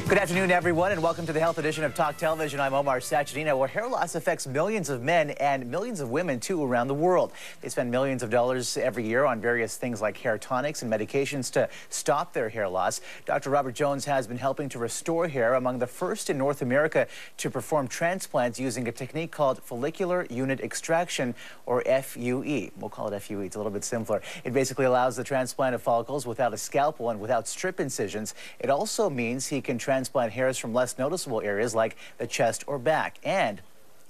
Good afternoon, everyone, and welcome to the Health Edition of Talk Television. I'm Omar Sachedina, where hair loss affects millions of men and millions of women, too, around the world. They spend millions of dollars every year on various things like hair tonics and medications to stop their hair loss. Dr. Robert Jones has been helping to restore hair, among the first in North America to perform transplants using a technique called follicular unit extraction, or FUE. We'll call it FUE. It's a little bit simpler. It basically allows the transplant of follicles without a scalpel and without strip incisions. It also means he can transplant hairs from less noticeable areas like the chest or back, and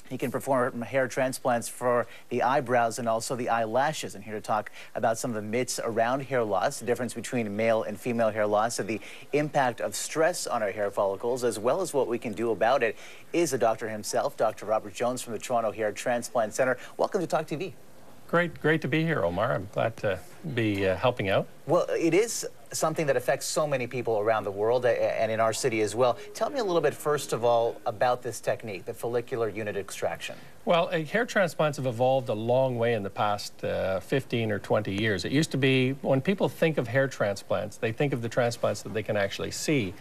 he can perform hair transplants for the eyebrows and also the eyelashes. And here to talk about some of the myths around hair loss, the difference between male and female hair loss, and the impact of stress on our hair follicles, as well as what we can do about it, is the doctor himself, Dr. Robert Jones from the Toronto Hair Transplant Center. Welcome to Talk TV. Great to be here, Omar. I'm glad to be helping out. Well, it is something that affects so many people around the world and in our city as well. Tell me a little bit, first of all, about this technique, the follicular unit extraction. Well, hair transplants have evolved a long way in the past 15 or 20 years. It used to be, when people think of hair transplants, they think of the transplants that they can actually see.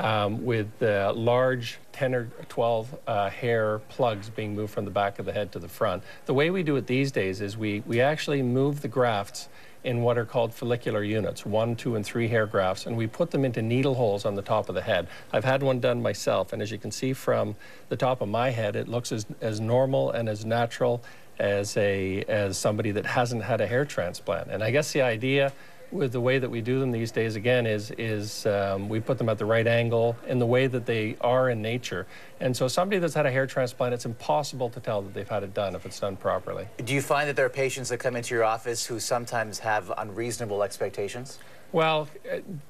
With large 10 or 12 hair plugs being moved from the back of the head to the front. The way we do it these days is we actually move the grafts in what are called follicular units, 1, 2, and 3 hair grafts, and we put them into needle holes on the top of the head. I've had one done myself, and as you can see from the top of my head, it looks as normal and as natural as somebody that hasn't had a hair transplant. And I guess the idea with the way that we do them these days, again, is we put them at the right angle in the way that they are in nature. And so somebody that's had a hair transplant, it's impossible to tell that they've had it done if it's done properly. Do you find that there are patients that come into your office who sometimes have unreasonable expectations? Well,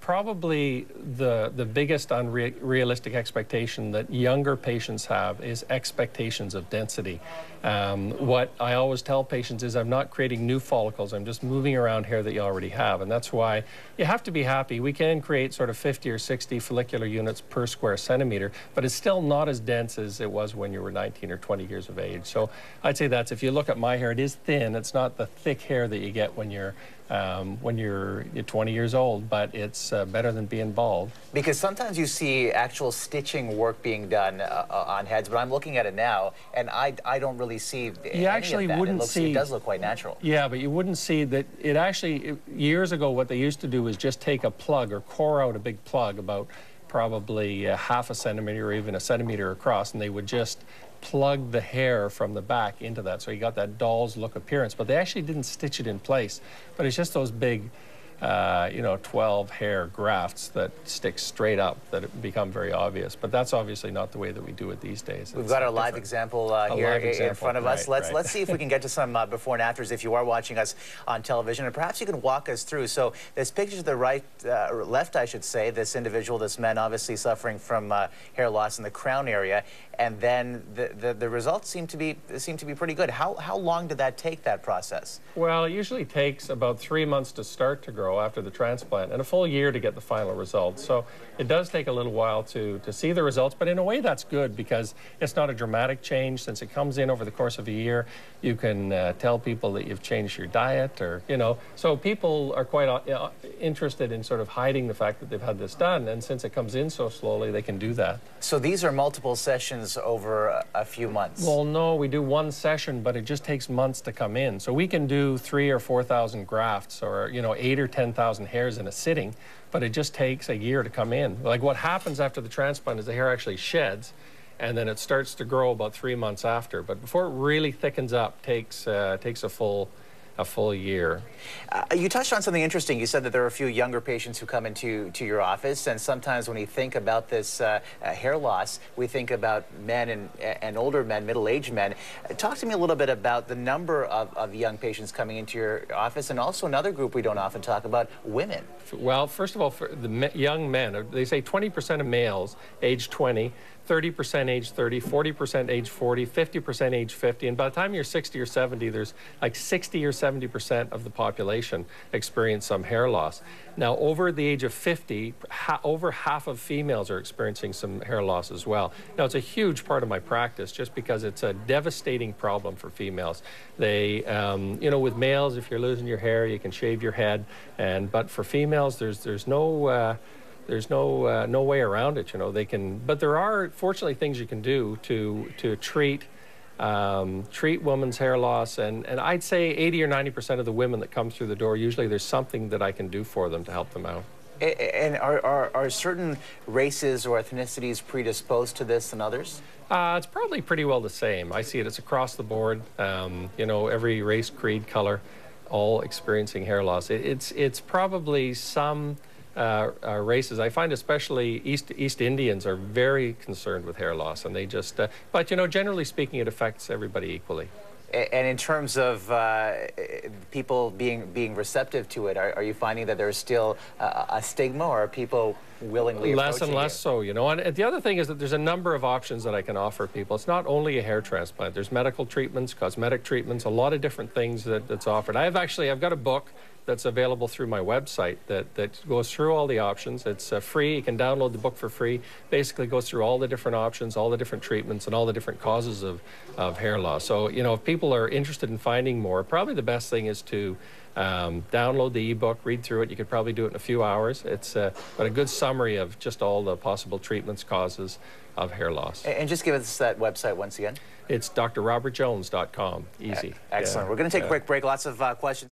probably the biggest unrealistic expectation that younger patients have is expectations of density. What I always tell patients is I'm not creating new follicles, I'm just moving around hair that you already have, and that's why you have to be happy. We can create sort of 50 or 60 follicular units per square centimeter, but it's still not as dense as it was when you were 19 or 20 years of age. So I'd say that's, if you look at my hair, it is thin. It's not the thick hair that you get when you're 20 years old, but it's better than being bald. Because sometimes you see actual stitching work being done on heads, but I'm looking at it now, and I don't really see you actually wouldn't see. It does look quite natural. Yeah, but you wouldn't see that. It actually, years ago, what they used to do was just take a plug or core out a big plug about probably half a centimeter or even a centimeter across, and they would just plug the hair from the back into that, so you got that doll's look appearance. But they actually didn't stitch it in place. But it's just those big, 12 hair grafts that stick straight up that become very obvious. But that's obviously not the way that we do it these days. We've got our live example here in front of us. Let's see if we can get to some before and afters if you are watching us on television, and perhaps you can walk us through. So this picture to the right, left, I should say, this individual, this man, obviously suffering from hair loss in the crown area, and then the results seem to be pretty good. How long did that take, that process? Well, it usually takes about 3 months to start to grow after the transplant, and a full year to get the final results. So it does take a little while to see the results, but in a way that's good because it's not a dramatic change. Since it comes in over the course of a year, you can tell people that you've changed your diet, or so people are quite interested in sort of hiding the fact that they've had this done, and since it comes in so slowly, they can do that. So these are multiple sessions over a few months? Well, no, we do one session, but it just takes months to come in. So we can do 3,000 or 4,000 grafts, or 8,000 or 10,000 hairs in a sitting, but it just takes a year to come in. Like, what happens after the transplant is the hair actually sheds, and then it starts to grow about 3 months after. But before it really thickens up, takes a full year. You touched on something interesting. You said that there are a few younger patients who come into your office, and sometimes when we think about this hair loss, we think about men and older men, middle-aged men. Talk to me a little bit about the number of young patients coming into your office, and also another group we don't often talk about, women. Well, first of all, for the young men, they say 20% of males age 20, 30% age 30, 40% age 40, 50% age 50, and by the time you're 60 or 70, there's like 60 or 70% of the population experience some hair loss. Now, over the age of 50, over half of females are experiencing some hair loss as well. Now, it's a huge part of my practice just because it's a devastating problem for females. They, with males, if you're losing your hair, you can shave your head, but for females, there's no There's no way around it. You know, they can, but there are fortunately things you can do to treat women's hair loss, and I'd say 80 or 90% of the women that come through the door, usually there's something that I can do for them to help them out. And are certain races or ethnicities predisposed to this than others? It's probably pretty well the same. I see it. It's across the board. You know, every race, creed, color, all experiencing hair loss. It's probably some races. I find especially East Indians are very concerned with hair loss, and they just. But you know, generally speaking, it affects everybody equally. And in terms of people being receptive to it, are you finding that there's still a stigma, or are people willingly less and approaching less it? so, you know? And the other thing is that there's a number of options that I can offer people. It's not only a hair transplant. There's medical treatments, cosmetic treatments, a lot of different things that's offered. I've got a book that's available through my website that goes through all the options. It's free. You can download the book for free. Basically goes through all the different options, all the different treatments, and all the different causes of hair loss. So, you know, if people are interested in finding more, probably the best thing is to download the ebook, read through it. You could probably do it in a few hours. It's got a good summary of just all the possible treatments, causes of hair loss. And just give us that website once again. It's drrobertjones.com. Easy. Excellent. Yeah. We're going to take a quick break. Lots of questions.